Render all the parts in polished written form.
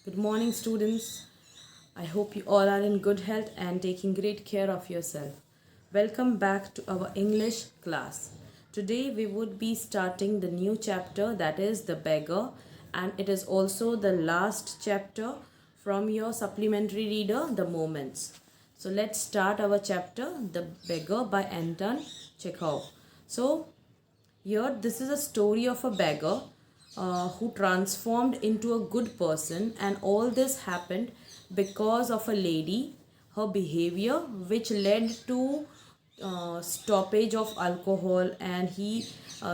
Good morning, students. I hope you all are in good health and taking great care of yourself. Welcome back to our English class. Today we would be starting the new chapter, that is The Beggar, and it is also the last chapter from your supplementary reader, The Moments. So let's start our chapter, The Beggar by Anton Chekhov. So here, this is a story of a beggar who transformed into a good person, and all this happened because of a lady, her behavior, which led to stoppage of alcohol, and he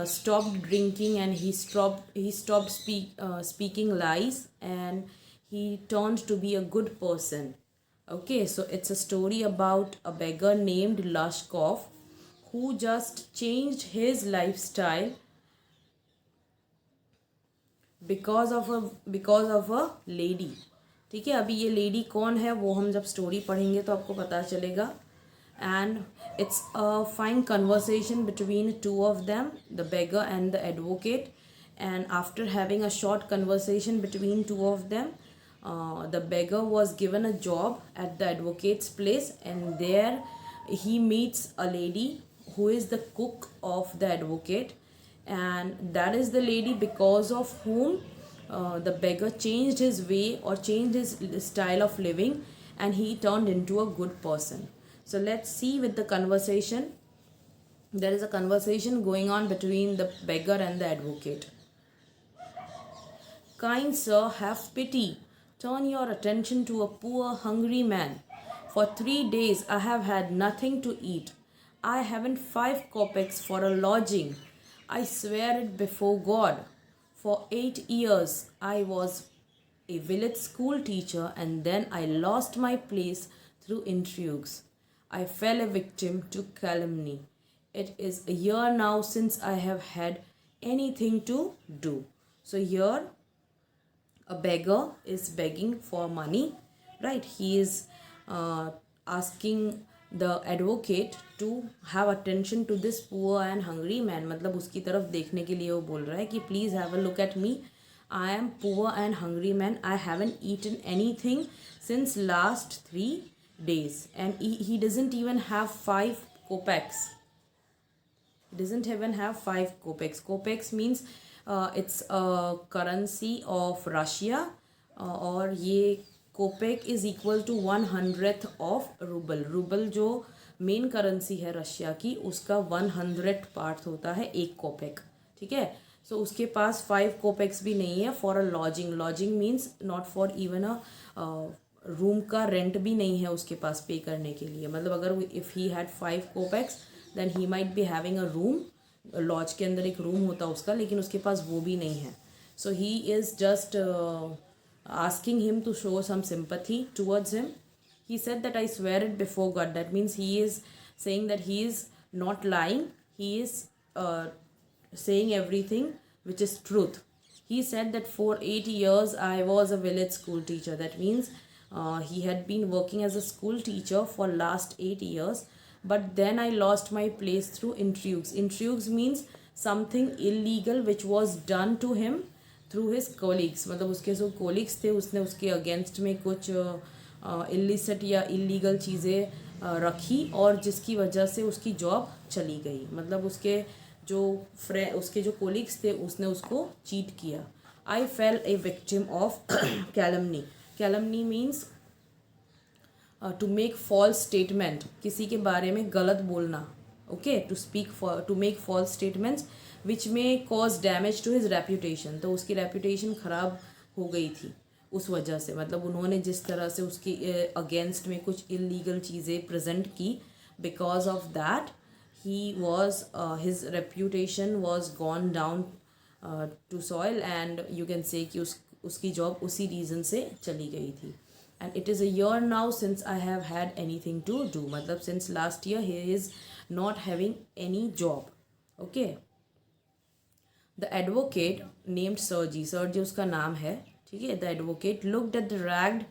stopped drinking, and he stopped speaking lies, and he turned to be a good person. Okay, so it's a story about a beggar named Lashkov who just changed his lifestyle because of a lady. ठीक है, अभी ये lady कौन है वो हम जब story पढ़ेंगे तो आपको पता चलेगा. And it's a fine conversation between two of them, the beggar and the advocate. And after having a short conversation between two of them, the beggar was given a job at the advocate's place, and there he meets a lady who is the cook of the advocate, and that is the lady because of whom the beggar changed his way or changed his style of living, and he turned into a good person. So let's see with the conversation. There is a conversation going on between the beggar and the advocate. Kind sir, have pity. Turn your attention to a poor, hungry man. For 3 days I have had nothing to eat. I haven't 5 kopecks for a lodging. I swear it before God. For 8 years I was a village school teacher, and then I lost my place through intrigues. I fell a victim to calumny. It is a year now since I have had anything to do. So here a beggar is begging for money, right? He is asking the advocate to have attention to this poor and hungry man. मतलब उसकी तरफ देखने के लिए वो बोल रहा है कि please have a look at me. I am poor and hungry man. I haven't eaten anything since last 3 days, and he doesn't even have 5 kopecks. He doesn't even have 5 kopecks. Kopecks means it's a currency of Russia, और ये kopek is equal to 100th of rouble. Rouble जो main currency है Russia की, उसका 100th part होता है एक कोपेक. ठीक है, सो उसके पास 5 कोपेक्स भी नहीं है for a lodging. Lodging means not for even a room का रेंट भी नहीं है उसके पास पे करने के लिए. मतलब अगर if he had 5 kopeks then he might be having a room. Lodge के अंदर एक रूम होता उसका, लेकिन उसके पास वो भी नहीं है. So he is just asking him to show some sympathy towards him. He said that I swear it before God. That means he is saying that he is not lying. He is saying everything which is truth. He said that for 8 years I was a village school teacher. That means he had been working as a school teacher for last 8 years. But then I lost my place through intrigues. Intrigues means something illegal which was done to him through his colleagues. मतलब उसके जो colleagues थे उसने उसके against में कुछ illicit या illegal चीज़ें रखी, और जिसकी वजह से उसकी जॉब चली गई. मतलब उसके जो कोलिग्स थे उसने उसको चीट किया. I fell a victim of calumny. Calumny means to make false statement, किसी के बारे में गलत बोलना. Okay, to make false statements which may cause damage to his reputation. तो उसकी रेप्यूटेशन ख़राब हो गई थी उस वजह से. मतलब उन्होंने जिस तरह से उसकी अगेंस्ट में कुछ इलीगल चीज़ें प्रेजेंट की, because of that he was his reputation was gone down to soil, and you can say कि उसकी जॉब उसी रीज़न से चली गई थी. And it is a year now since I have had anything to do. मतलब since last year he is not having any job. Okay, the advocate named Sergei. Sergei उसका नाम है. ठीक है, the advocate looked at the ragged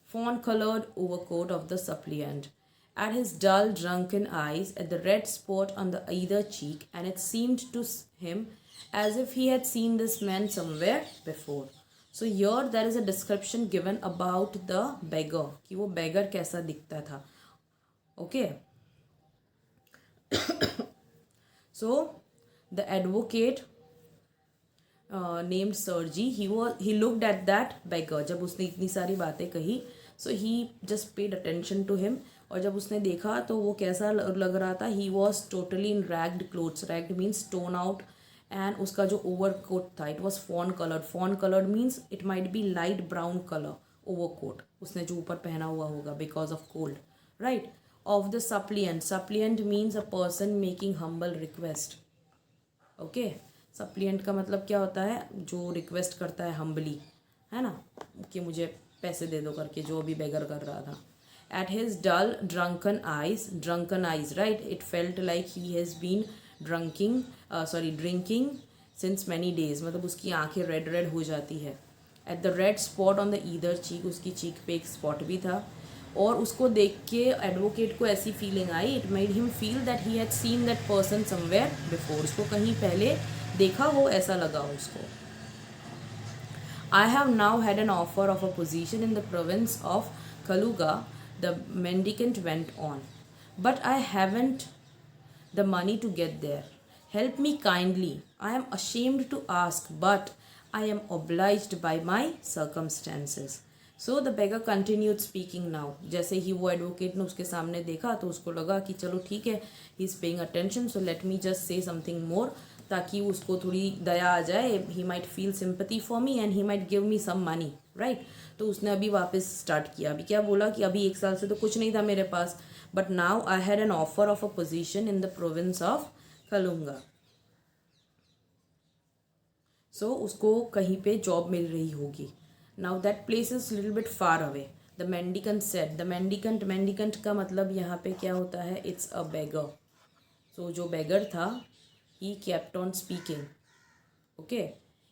fawn colored overcoat of the suppliant, at his dull drunken eyes, at the red spot on the either cheek, and it seemed to him as if he had seen this man somewhere before. So here there is a description given about the beggar, कि वो beggar कैसा दिखता था. Okay, so the advocate named Sergei, he looked at that beggar. जब उसने इतनी सारी बातें कही, so he just paid attention to him. और जब उसने देखा तो वो कैसा लग रहा था, he was totally in ragged clothes. Ragged means torn out. And उसका जो ओवर कोट था, it was fawn coloured. Fawn coloured means it might be light brown colour overcoat, उसने जो ऊपर पहना हुआ होगा, because of cold, right. Of the suppliant, suppliant means a person making humble request. Okay, suppliant का मतलब क्या होता है, जो रिक्वेस्ट करता है हम्बली, है ना, कि मुझे पैसे दे दो करके, जो अभी बेगर कर रहा था. At his dull drunken eyes, drunken eyes, right, it felt like he has been drinking since many days. मतलब उसकी आंखें रेड रेड हो जाती है. At the red spot on the either cheek, उसकी चीक पे एक स्पॉट भी था. और उसको देख के एडवोकेट को ऐसी feeling I, it made him feel that he had seen that person somewhere before. उसको कहीं पहले देखा हो, ऐसा लगा उसको. I have now had an offer of a position in the province of Kaluga, the mendicant went on. But I haven't the money to get there. Help me kindly. I am ashamed to ask, but I am obliged by my circumstances. So the beggar continued speaking now. जैसे ही वो advocate ने उसके सामने देखा तो उसको लगा कि चलो ठीक है, he is paying attention, so let me just say something more, ताकि उसको थोड़ी दया आ जाए. He might feel sympathy for me and he might give me some money, right. तो उसने अभी वापस स्टार्ट किया. अभी क्या बोला कि अभी 1 साल से तो कुछ नहीं था मेरे पास, but now I had an offer of a position in the province of Kaluga. So उसको कहीं पे जॉब मिल रही होगी. Now that place is little bit far away. The mendicant said, the mendicant, mendicant का मतलब यहाँ पे क्या होता है, इट्स अ बेगर. सो जो बेगर था, he kept on speaking. Okay,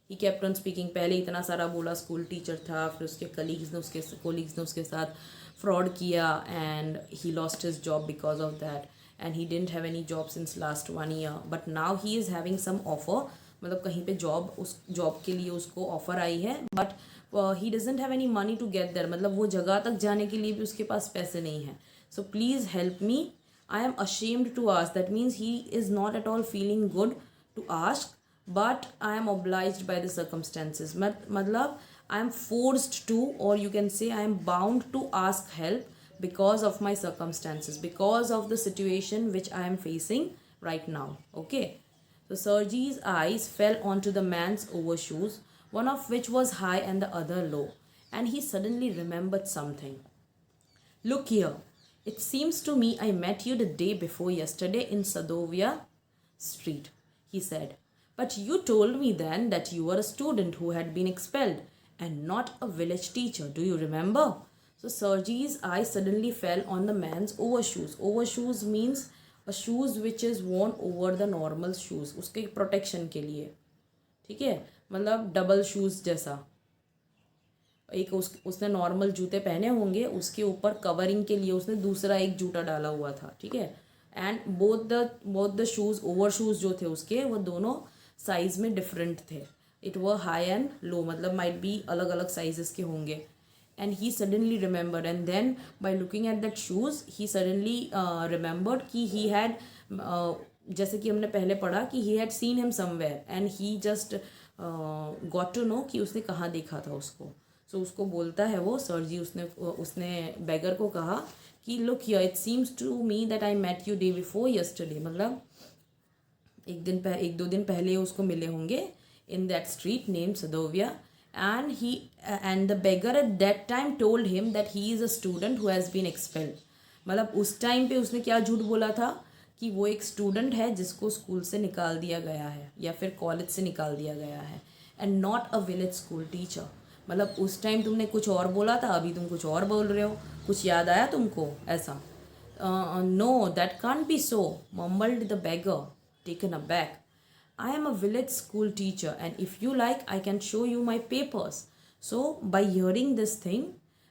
he kept on speaking. पहले इतना सारा बोला, स्कूल टीचर था, फिर उसके कोलीग्स ने उसके साथ फ्रॉड किया and he lost his job because of that. And he didn't have any job since last 1 year, but now he is having some offer. मतलब कहीं पे जॉब, उस जॉब के लिए उसको ऑफर आई है, but he doesn't have any money to get there. मतलब वो जगह तक जाने के लिए भी उसके पास पैसे नहीं हैं. So please help me. I am ashamed to ask. That means he is not at all feeling good to ask, but I am obliged by the circumstances. मतलब I am forced to, or you can say I am bound to ask help because of my circumstances, because of the situation which I am facing right now. Okay. So Sergi's eyes fell onto the man's overshoes, one of which was high and the other low, and he suddenly remembered something. Look here. It seems to me I met you the day before yesterday in Sadovia Street, he said. But you told me then that you were a student who had been expelled and not a village teacher. Do you remember? So Sergi's eye suddenly fell on the man's overshoes. Overshoes means a shoes which is worn over the normal shoes. उसके protection के लिए, ठीक है, मतलब double shoes जैसा. एक उसने normal जूते पहने होंगे, उसके ऊपर कवरिंग के लिए उसने दूसरा एक जूता डाला हुआ था, ठीक है. And both the shoes, over shoes जो थे उसके, वो दोनों साइज़ में डिफरेंट थे. It were high and low, मतलब माइट बी अलग अलग साइजेस के होंगे. And he suddenly remembered, and then by looking at that shoes he suddenly remembered कि ही हैड, जैसे कि हमने पहले पढ़ा कि he had seen him somewhere and he just got to know कि उसने कहाँ देखा था उसको. सो उसको बोलता है वो सरजी, उसने बेगर को कहा कि look here, it seems to me that I met you day before yesterday. मतलब 1-2 दिन पहले उसको मिले होंगे in that street named Sadovaya. And the beggar at that time told him that he is a student who has been expelled. मतलब उस time पे उसने क्या झूठ बोला था कि वो एक स्टूडेंट है जिसको स्कूल से निकाल दिया गया है या फिर कॉलेज से निकाल दिया गया है. And not a village school teacher. मतलब उस टाइम तुमने कुछ और बोला था, अभी तुम कुछ और बोल रहे हो. कुछ याद आया तुमको ऐसा? No, that can't be so, mumbled the beggar taken aback. I am a village school teacher and if you like I can show you my papers. So by hearing this thing,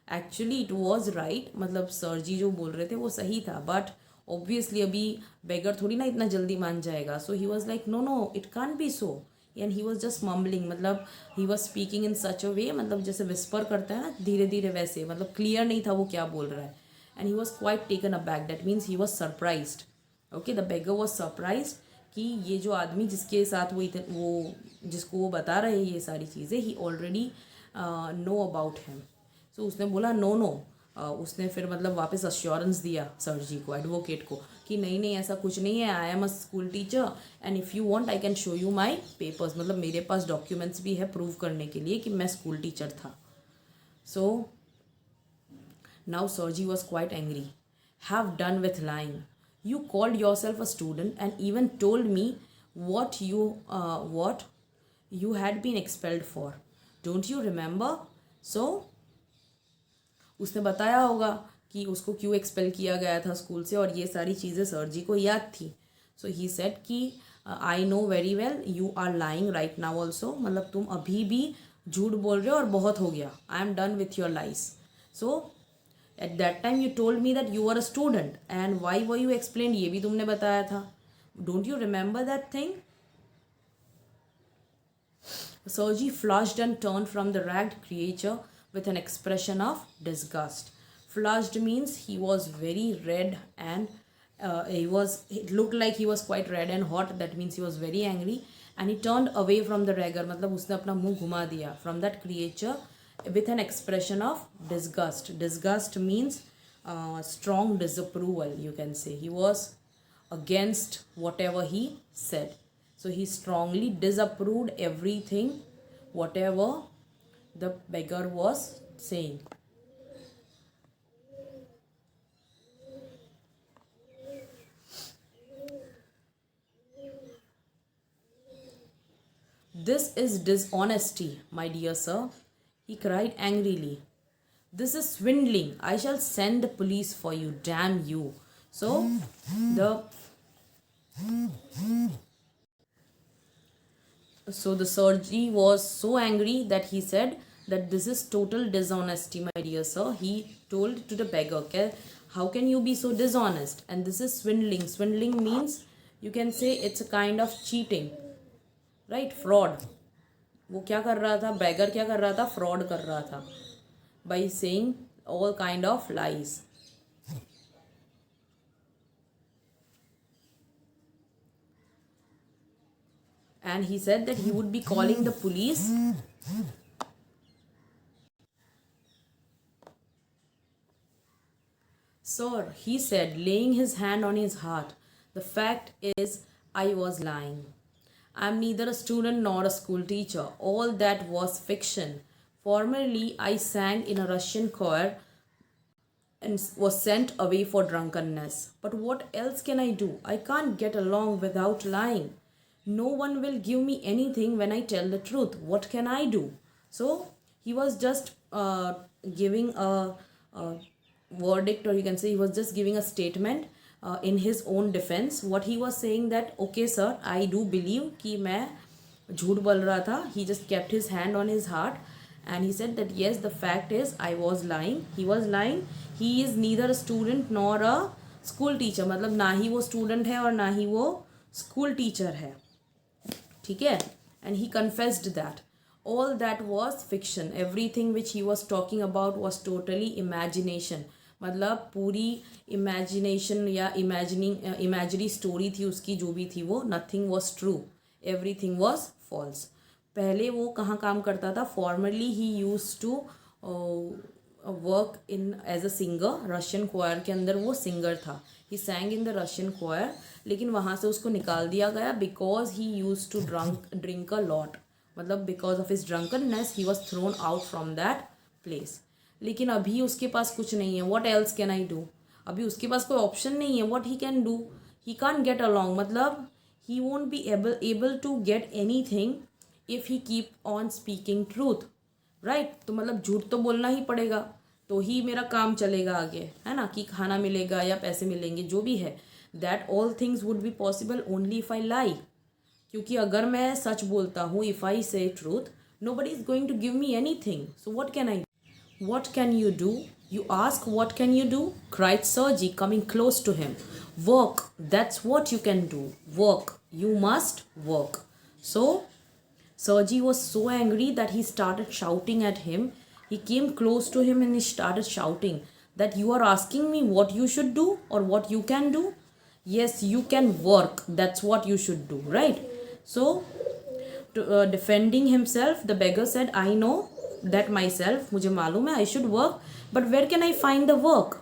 actually it was right. मतलब sir जी जो बोल रहे थे वो सही था, but obviously अभी beggar थोड़ी ना इतना जल्दी मान जाएगा. So he was like no, it can't be so. And he was just mumbling, मतलब ही वॉज स्पीकिंग इन सच अ वे, मतलब जैसे विस्पर करता है ना धीरे धीरे, वैसे मतलब क्लियर नहीं था वो क्या बोल रहा है. And he was quite taken aback, that means he was surprised. Okay, the beggar was surprised कि ये जो आदमी जिसके साथ वो जिसको वो बता रहे हैं ये सारी चीज़ें, ही ऑलरेडी नो अबाउट हिम. सो उसने बोला नो नो. उसने फिर मतलब वापस अश्योरेंस दिया सर जी को, एडवोकेट को, कि नहीं नहीं ऐसा कुछ नहीं है, I am a school teacher and if you want I can show you my papers, मतलब मेरे पास डॉक्यूमेंट्स भी है प्रूव करने के लिए कि मैं स्कूल टीचर था. So now sir ji was quite angry. Have done with lying. You called yourself a student and even told me what you had been expelled for. Don't you remember? So उसने बताया होगा कि उसको क्यों expel किया गया था स्कूल से, और ये सारी चीज़ें सर जी को याद थी. सो ही सेड कि I know very well you are lying right now also, मतलब तुम अभी भी झूठ बोल रहे हो और बहुत हो गया. I am done with your lies. So at that time you told me that you were a student and why were you explained, ये भी तुमने बताया था. Don't you remember that thing? Sergi flushed and turned from the ragged creature with an expression of disgust. Flushed means he was very red and it looked like he was quite red and hot, that means he was very angry, and he turned away from the beggar, मतलब उसने अपना मुंह घुमा दिया, from that creature with an expression of disgust. Disgust means strong disapproval, you can say. He was against whatever he said. So he strongly disapproved everything, whatever the beggar was saying. This is dishonesty, my dear sir, he cried angrily. This is swindling. I shall send the police for you, damn you. So the surgery was so angry that he said that this is total dishonesty, my dear sir. He told to the beggar, how can you be so dishonest? And this is swindling. Swindling means, you can say, it's a kind of cheating, right? Fraud. वो क्या कर रहा था, bagger क्या कर रहा था, fraud कर रहा था by saying all kind of lies. And he said that he would be calling the police. Sir, he said, laying his hand on his heart, the fact is I was lying. I am neither a student nor a school teacher. All that was fiction. Formerly, I sang in a Russian choir and was sent away for drunkenness. But what else can I do? I can't get along without lying. No one will give me anything when I tell the truth. What can I do? So, he was just giving a verdict, or you can say he was just giving a statement in his own defense. What he was saying that, okay sir, I do believe कि मैं झूठ बोल रहा था. He just kept his hand on his heart and he said that yes, the fact is I was lying. He was lying. He is neither a student nor a school teacher, मतलब ना ही वो student है और ना ही वो school teacher है, ठीक है. And he confessed that all that was fiction. Everything which he was talking about was totally imagination. मतलब पूरी इमेजिनेशन या इमेजिनरी स्टोरी थी उसकी, जो भी थी वो. Nothing was true, everything was false. पहले वो कहाँ काम करता था? Formerly he use to work in as a singer. Russian choir के अंदर वो सिंगर था. ही सैंग इन द रशियन क्वायर, लेकिन वहाँ से उसको निकाल दिया गया because he use to drink a lot. मतलब because of his drunkenness he was thrown out from that place. लेकिन अभी उसके पास कुछ नहीं है. What else can I do? अभी उसके पास कोई ऑप्शन नहीं है. What he can do? He can't get along, मतलब he won't be able to get anything if he keep on speaking truth, right. तो मतलब झूठ तो बोलना ही पड़ेगा, तो ही मेरा काम चलेगा आगे, है ना, कि खाना मिलेगा या पैसे मिलेंगे, जो भी है. That all things would be possible only if I lie. क्योंकि अगर मैं सच बोलता हूँ, if I say truth, nobody is going to give me anything. So what can I do? What can you do? You ask, what can you do? Cried Sergi, coming close to him. Work, that's what you can do. Work, you must work. So Sergi was so angry that he started shouting at him. He came close to him and he started shouting that you are asking me what you should do or what you can do. Yes, you can work. That's what you should do, right? So, defending himself, the beggar said, I know that myself, मुझे मालूम है, I should work, but where can I find the work?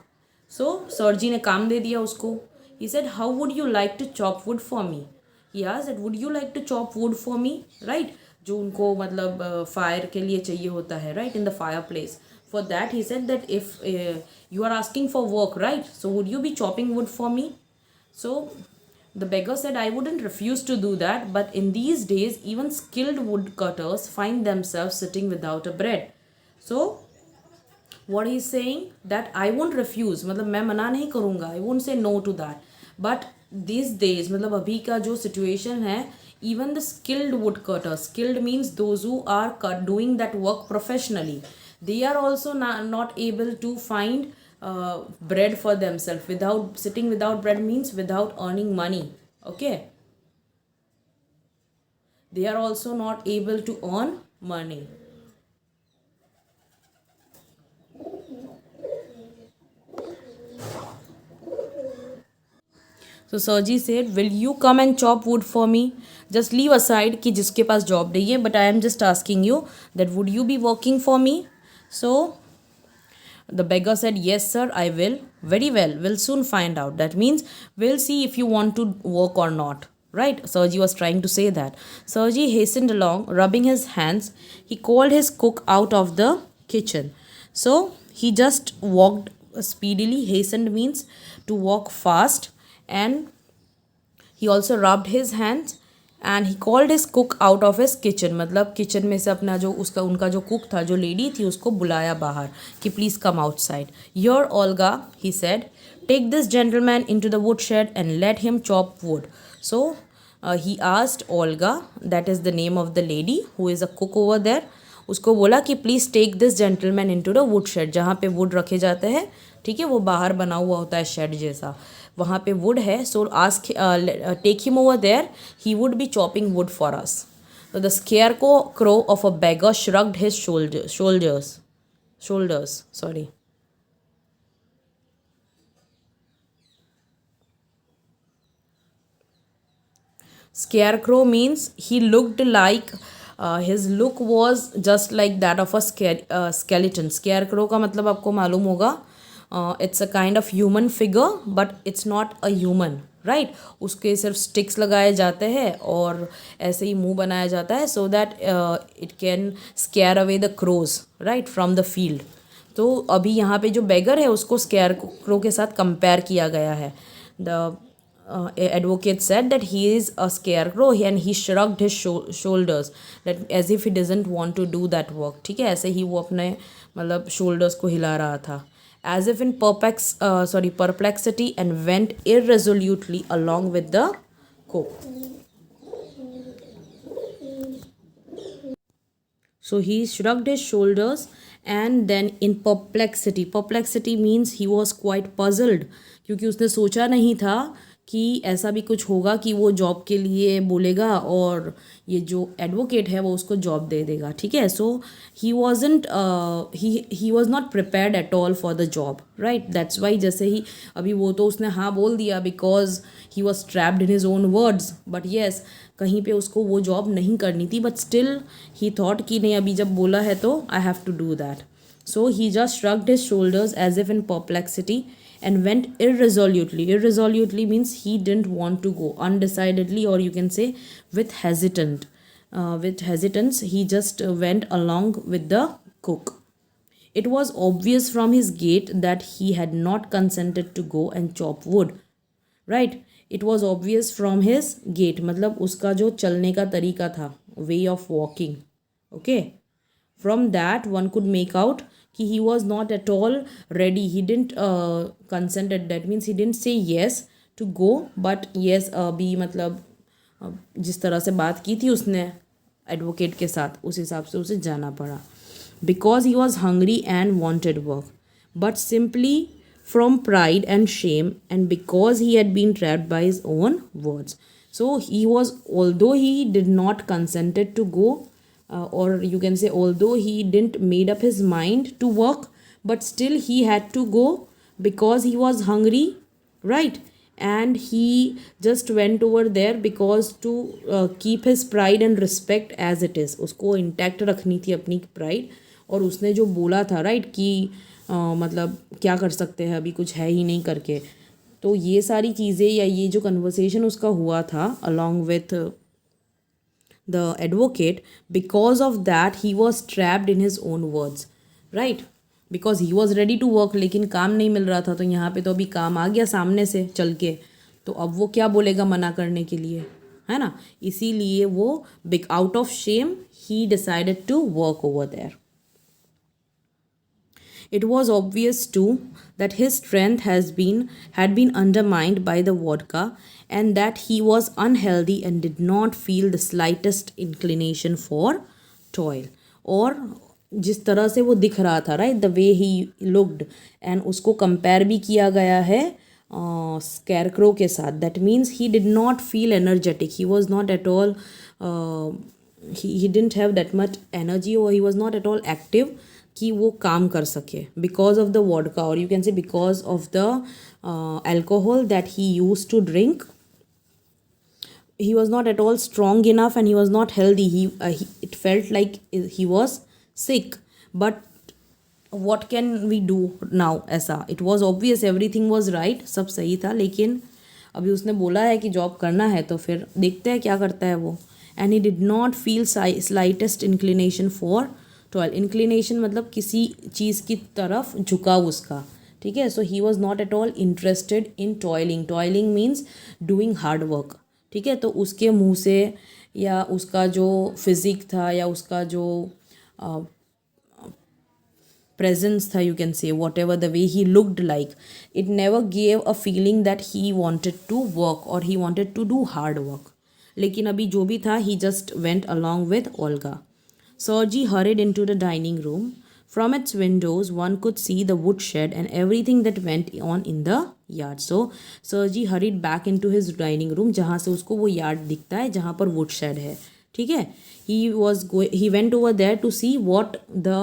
So, Sergi ने काम दे दिया उसको. He said, how would you like to chop wood for me? He asked that, would you like to chop wood for me? Right? जो उनको मतलब fire के लिए चाहिए होता है, right? In the fireplace. For that, he said that if you are asking for work, right? So, would you be chopping wood for me? So, the beggar said, I wouldn't refuse to do that, but in these days, even skilled woodcutters find themselves sitting without a bread. So, what he is saying that I won't refuse, मतलब मैं मना नहीं करूँगा, I won't say no to that. But these days, मतलब अभी का जो situation है, even the skilled woodcutters, skilled means those who are doing that work professionally, they are also not able to find bread for themselves. Without sitting without bread means without earning money. Okay, they are also not able to earn money. So Sergi said, will you come and chop wood for me? Just leave aside कि जिसके पास job नहीं है, but I am just asking you that would you be working for me? So the beggar said, yes sir, I will. Very well, we'll soon find out. That means we'll see if you want to work or not. Right? Sergi was trying to say that. Sergi hastened along, rubbing his hands. He called his cook out of the kitchen. So he just walked speedily. Hastened means to walk fast. And he also rubbed his hands and he called his cook out of his kitchen. मतलब kitchen में से अपना जो उसका उनका जो cook था, जो लेडी थी, उसको बुलाया बाहर कि please come outside. Here Olga, he said, take this gentleman into the woodshed and let him chop wood. So he asked Olga, that is the name of the lady who is a cook over there, उसको बोला कि please take this gentleman into the wood shed, जहाँ पे would रखे जाते हैं, ठीक है, वो बाहर बना हुआ होता है शेड जैसा, वहाँ पे वुड है. So ask take him over there, he would be chopping wood for us. The scarecrow of a beggar shrugged his shoulders. Sorry. Scarecrow means he looked like his look was just like that of a skeleton. Scarecrow का मतलब आपको मालूम होगा, it's a kind of human figure but it's not a human, right? उसके सिर्फ sticks लगाए जाते हैं और ऐसे ही मुंह बनाया जाता है so that it can scare away the crows, right, from the field. तो अभी यहाँ पे जो beggar है उसको scarecrow के साथ compare किया गया है. The advocate said that he is a scarecrow and he shrugged his shoulders that as if he doesn't want to do that work. ठीक है, ऐसे ही वो अपने मतलब shoulders को हिला रहा था. As if in perplexity and went irresolutely along with the cook. So he shrugged his shoulders and then in perplexity means he was quite puzzled, क्योंकि उसने सोचा नहीं था कि ऐसा भी कुछ होगा कि वो जॉब के लिए बोलेगा और ये जो एडवोकेट है वो उसको जॉब दे देगा. ठीक है, so he wasn't he was not prepared at all for the job, right. That's why जैसे ही अभी वो तो उसने हाँ बोल दिया because he was trapped in his own words, but yes कहीं पे उसको वो जॉब नहीं करनी थी, बट स्टिल ही थॉट कि नहीं अभी जब बोला है तो I have to do that. So he just shrugged his shoulders as if in perplexity and went irresolutely. Irresolutely means he didn't want to go, undecidedly, or you can say with hesitance he just went along with the cook. It was obvious from his gait that he had not consented to go and chop wood, right. It was obvious from his gait मतलब उसका जो चलने का तरीका था, way of walking, okay, from that one could make out कि he was not at all ready. He didn't consented. That means he didn't say yes to go, but yes अभी मतलब जिस तरह से बात की थी उसने एडवोकेट के साथ, उस हिसाब से उसे जाना पड़ा. Because he was hungry and wanted work, but simply from pride and shame, and because he had been trapped by his own words. So he was, although he did not consented to go, or you can say although he didn't made up his mind to work, but still he had to go because he was hungry, right? And he just went over there because to keep his pride and respect as it is. उसको intact रखनी थी अपनी pride, और उसने जो बोला था right कि मतलब क्या कर सकते हैं, अभी कुछ है ही नहीं करके। तो ये सारी चीज़ें या ये जो कन्वर्सेशन उसका हुआ था along with the advocate, because of that he was trapped in his own words, right? Because he was ready to work, लेकिन काम नहीं मिल रहा था। तो यहाँ पे तो अभी काम आ गया सामने से चल के, तो अब वो क्या बोलेगा मना करने के लिए, है ना? इसीलिए वो big out of shame he decided to work over there. It was obvious too that his strength had been undermined by the vodka, and that he was unhealthy and did not feel the slightest inclination for toil. और जिस तरह से वो दिख रहा था, right, the way he looked, and उसको compare भी किया गया है स्कैरक्रो के साथ। That means he did not feel energetic, he was not at all, he didn't have that much energy, और he was not at all active कि वो काम कर सके बिकॉज ऑफ द वोडका, और you can say because of the alcohol that he use to drink. He was not at all strong enough and he was not healthy. It felt like he was sick. But what can we do now? ऐसा it was obvious, everything was right, सब सही था, लेकिन अभी उसने बोला है कि जॉब करना है, तो फिर देखते हैं क्या करता है वो। And he did not feel slightest inclination for toil. Inclination मतलब किसी चीज़ की तरफ झुकाव उसका, ठीक है। So he was not at all interested in toiling. Toiling means doing hard work, ठीक है। तो उसके मुंह से या उसका जो फिजिक था या उसका जो प्रेजेंस था, you can say whatever the way he looked like, it never gave a feeling that he wanted to work और he wanted to do hard work. लेकिन अभी जो भी था, he just went along with Olga. Sergey hurried into the dining room. From its windows, one could see the woodshed and everything that went on in the yard. So, Sergey hurried back into his dining room, जहाँ से उसको वो yard दिखता है, जहाँ पर woodshed है, ठीक है। He went over there to see what the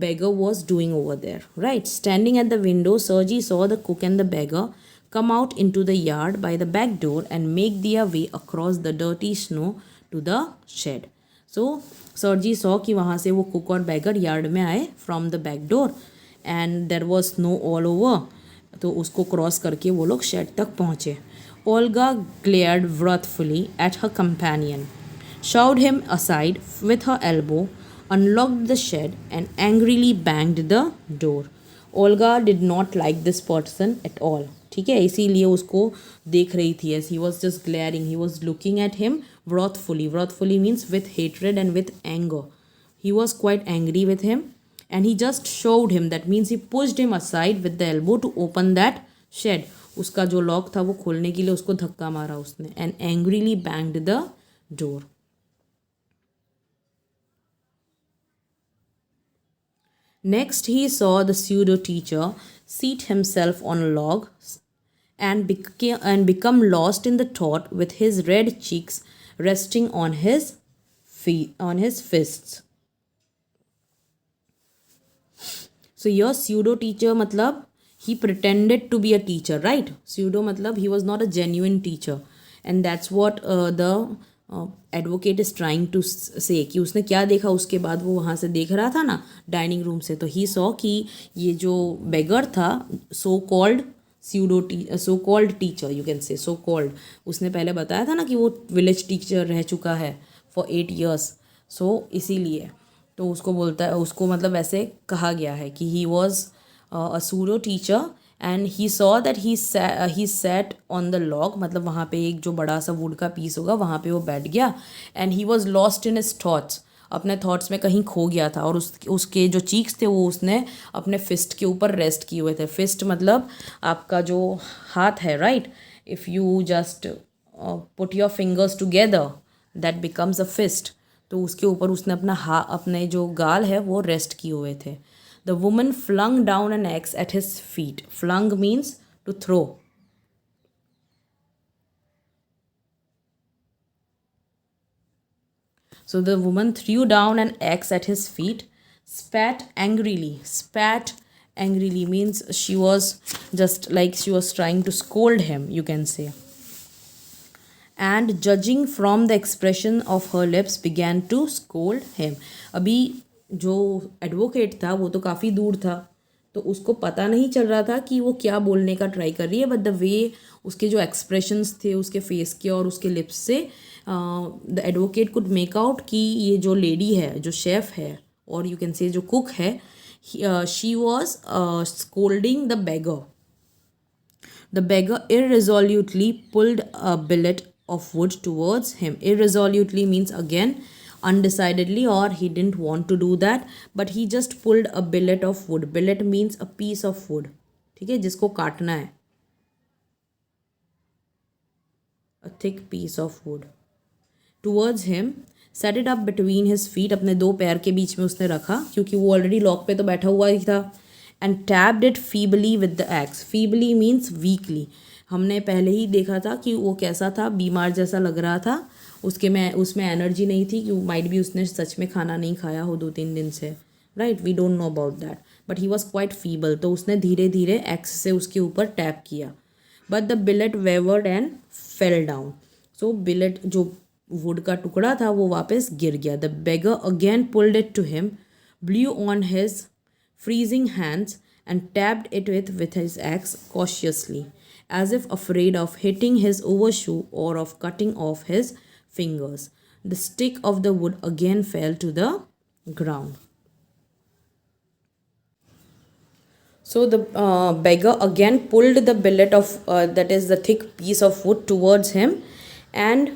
beggar was doing over there, right? Standing at the window, Sergey saw the cook and the beggar come out into the yard by the back door and make their way across the dirty snow to the shed. So, Sergey saw कि वहाँ से वो cook और bagger yard में आए from the back door, and there was snow all over. तो उसको cross करके वो लोग शेड तक पहुँचे। Olga glared wrathfully at her companion, shoved him aside with her elbow, unlocked the shed, and angrily banged the door. Olga did not like this person at all, ठीक है, इसीलिए उसको देख रही थी। as he was just glaring, he was looking at him wrathfully. Wrathfully means with hatred and with anger. He was quite angry with him, and he just shoved him. That means he pushed him aside with the elbow to open that shed. उसका जो lock था वो खोलने के लिए उसको धक्का मारा उसने, and angrily banged the door. Next, he saw the pseudo teacher seat himself on a log and become lost in the thought with his red cheeks resting on his fists. So your pseudo teacher matlab he pretended to be a teacher, right? Pseudo matlab he was not a genuine teacher, and that's what the advocate is trying to say कि उसने क्या देखा उसके बाद वो वहाँ से देख रहा था ना डाइनिंग रूम से। तो ही सॉ कि ये जो बेगर था, so called teacher, you can से सो कॉल्ड, उसने पहले बताया था ना कि वो विलेज टीचर रह चुका है फॉर 8 years। सो इसीलिए तो उसको बोलता है, उसको मतलब ऐसे कहा गया है कि he was a pseudo teacher, and he saw that he sat on the log, मतलब वहाँ पे एक जो बड़ा सा वुड का पीस होगा वहाँ पे वो बैठ गया, and he was lost in his thoughts, अपने थॉट्स में कहीं खो गया था। और उसके जो चीक्स थे वो उसने अपने फिस्ट के ऊपर रेस्ट किए हुए थे। फिस्ट मतलब आपका जो हाथ है, right? If you just put your fingers together that becomes a fist. तो उसके ऊपर उसने अपने जो गाल है वो रेस्ट किए हुए थे। The woman flung down an axe at his feet. Flung means to throw. So the woman threw down an axe at his feet, spat angrily. Spat angrily means she was just like she was trying to scold him, you can say. And judging from the expression of her lips began to scold him. अभी जो advocate था वो तो काफ़ी दूर था, तो उसको पता नहीं चल रहा था कि वो क्या बोलने का ट्राई कर रही है, बट द वे उसके जो एक्सप्रेशंस थे उसके फेस के और उसके लिप्स से the advocate could make out कि ये जो लेडी है, जो शेफ़ है और यू कैन से जो कुक है, she was scolding the beggar. The beggar irresolutely pulled a billet of wood towards him. Irresolutely means again undecidedly, or he didn't want to do that, but he just pulled a billet of wood. Billet means a piece of wood. ठीक है, जिसको काटना है. A thick piece of wood. Towards him, set it up between his feet. अपने दो पैर के बीच में उसने रखा, क्योंकि वो ऑलरेडी लॉक पे तो बैठा हुआ ही था. And tapped it feebly with the axe. Feebly means weakly. हमने पहले ही देखा था कि वो कैसा था, बीमार जैसा लग रहा था, उसमें एनर्जी नहीं थी, कि माइट भी उसने सच में खाना नहीं खाया हो 2-3 दिन से, right, we don't know about that, but he was quite feeble. तो उसने धीरे धीरे एक्स से उसके ऊपर टैप किया. But the billet wavered and fell down. So billet जो वुड का टुकड़ा था वो वापस गिर गया. The beggar again pulled it to him, blue on his freezing hands and tapped it with his axe cautiously, as if afraid of hitting his overshoe or of cutting off his fingers. The stick of the wood again fell to the ground. So the beggar again pulled the billet of that is the thick piece of wood towards him and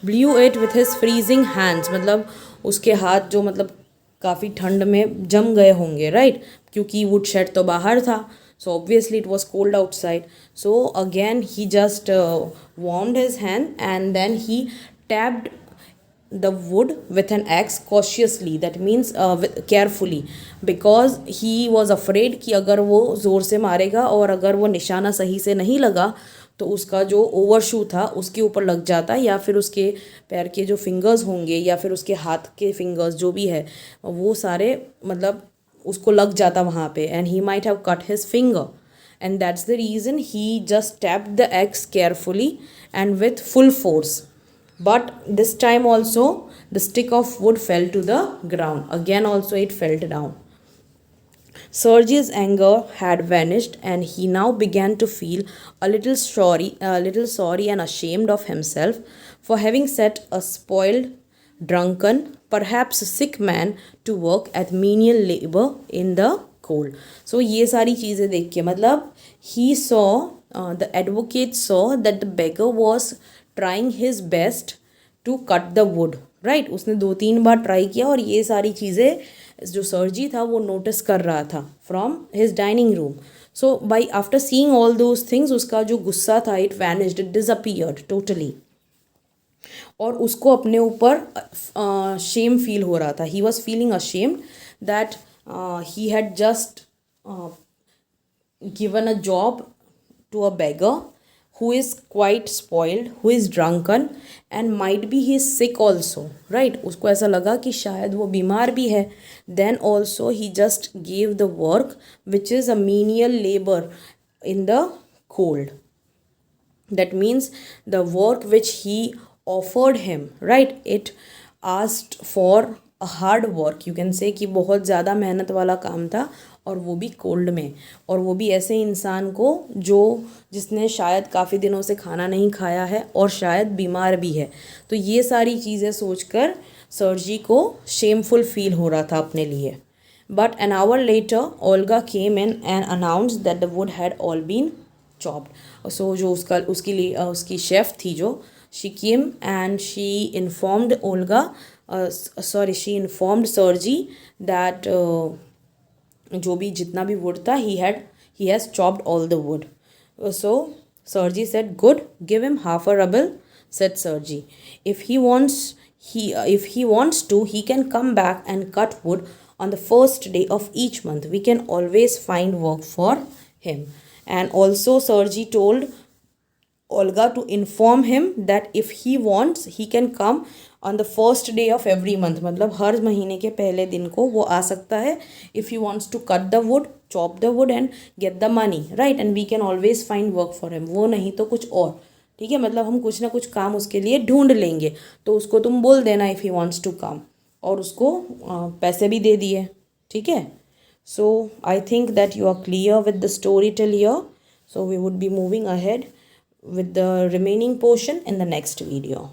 blew it with his freezing hands. मतलब उसके हाथ जो मतलब काफ़ी ठंड में जम गए होंगे, राइट, क्योंकि वुड शेड तो बाहर था, so obviously it was cold outside. So again he just warmed his hand and then he tapped the wood with an axe cautiously, that means carefully, because he was afraid कि अगर वो ज़ोर से मारेगा और अगर वो निशाना सही से नहीं लगा तो उसका जो ओवरशू था उसके ऊपर लग जाता, या फिर उसके पैर के जो फिंगर्स होंगे या फिर उसके हाथ के फिंगर्स जो भी है वो सारे मतलब उसको लग जाता वहाँ पे, and he might have cut his finger. And that's the reason he just tapped the axe carefully and with full force. But this time also the stick of wood fell to the ground. Again also it fell down. Sergei's anger had vanished and he now began to feel a little sorry and ashamed of himself for having set a spoiled, drunken, perhaps sick man to work at menial labor in the cold. So ये सारी चीज़ें देख के मतलब he saw, the advocate saw that the beggar was trying his best to cut the wood, right. उसने 2-3 बार try किया और ये सारी चीज़ें जो सर्जी था वो नोटिस कर रहा था from his dining room. So by after seeing all those things उसका जो गुस्सा था it vanished, it disappeared totally, और उसको अपने ऊपर शेम फील हो रहा था. He was feeling ashamed that he had just given a job to a beggar who is quite spoiled, who is drunken and might be he is sick also, right. उसको ऐसा लगा कि शायद वो बीमार भी है. Then also he just gave the work which is a menial labor in the cold. That means the work which he offered him, right, it asked for hard work, you can say कि बहुत ज़्यादा मेहनत वाला काम था, और वो भी कोल्ड में, और वो भी ऐसे इंसान को जिसने शायद काफ़ी दिनों से खाना नहीं खाया है और शायद बीमार भी है. तो ये सारी चीज़ें सोचकर सर्जी को शेमफुल फील हो रहा था अपने लिए. But an hour later Olga came in and announce that the wood had all been chopped. So जो उसकी शेफ़ थी जो, she came and she informed Olga, she informed Sergi that जो भी जितना भी wood था he has chopped all the wood. So Sergi said, good, give him half a ruble, said Sergi. If he wants to, he can come back and cut wood on the first day of each month. We can always find work for him. And also Sergi told Olga to inform him that if he wants he can come on the first day of every month. मतलब हर महीने के पहले दिन को वो आ सकता है. If he wants to cut the wood, chop the wood and get the money, right? And we can always find work for him. वो नहीं तो कुछ और, ठीक है. मतलब हम कुछ ना कुछ काम उसके लिए ढूंढ लेंगे. तो उसको तुम बोल देना if he wants to come. और उसको पैसे भी दे दिए, ठीक है. So I think that you are clear with the story till here. So we would be moving ahead with the remaining portion in the next video.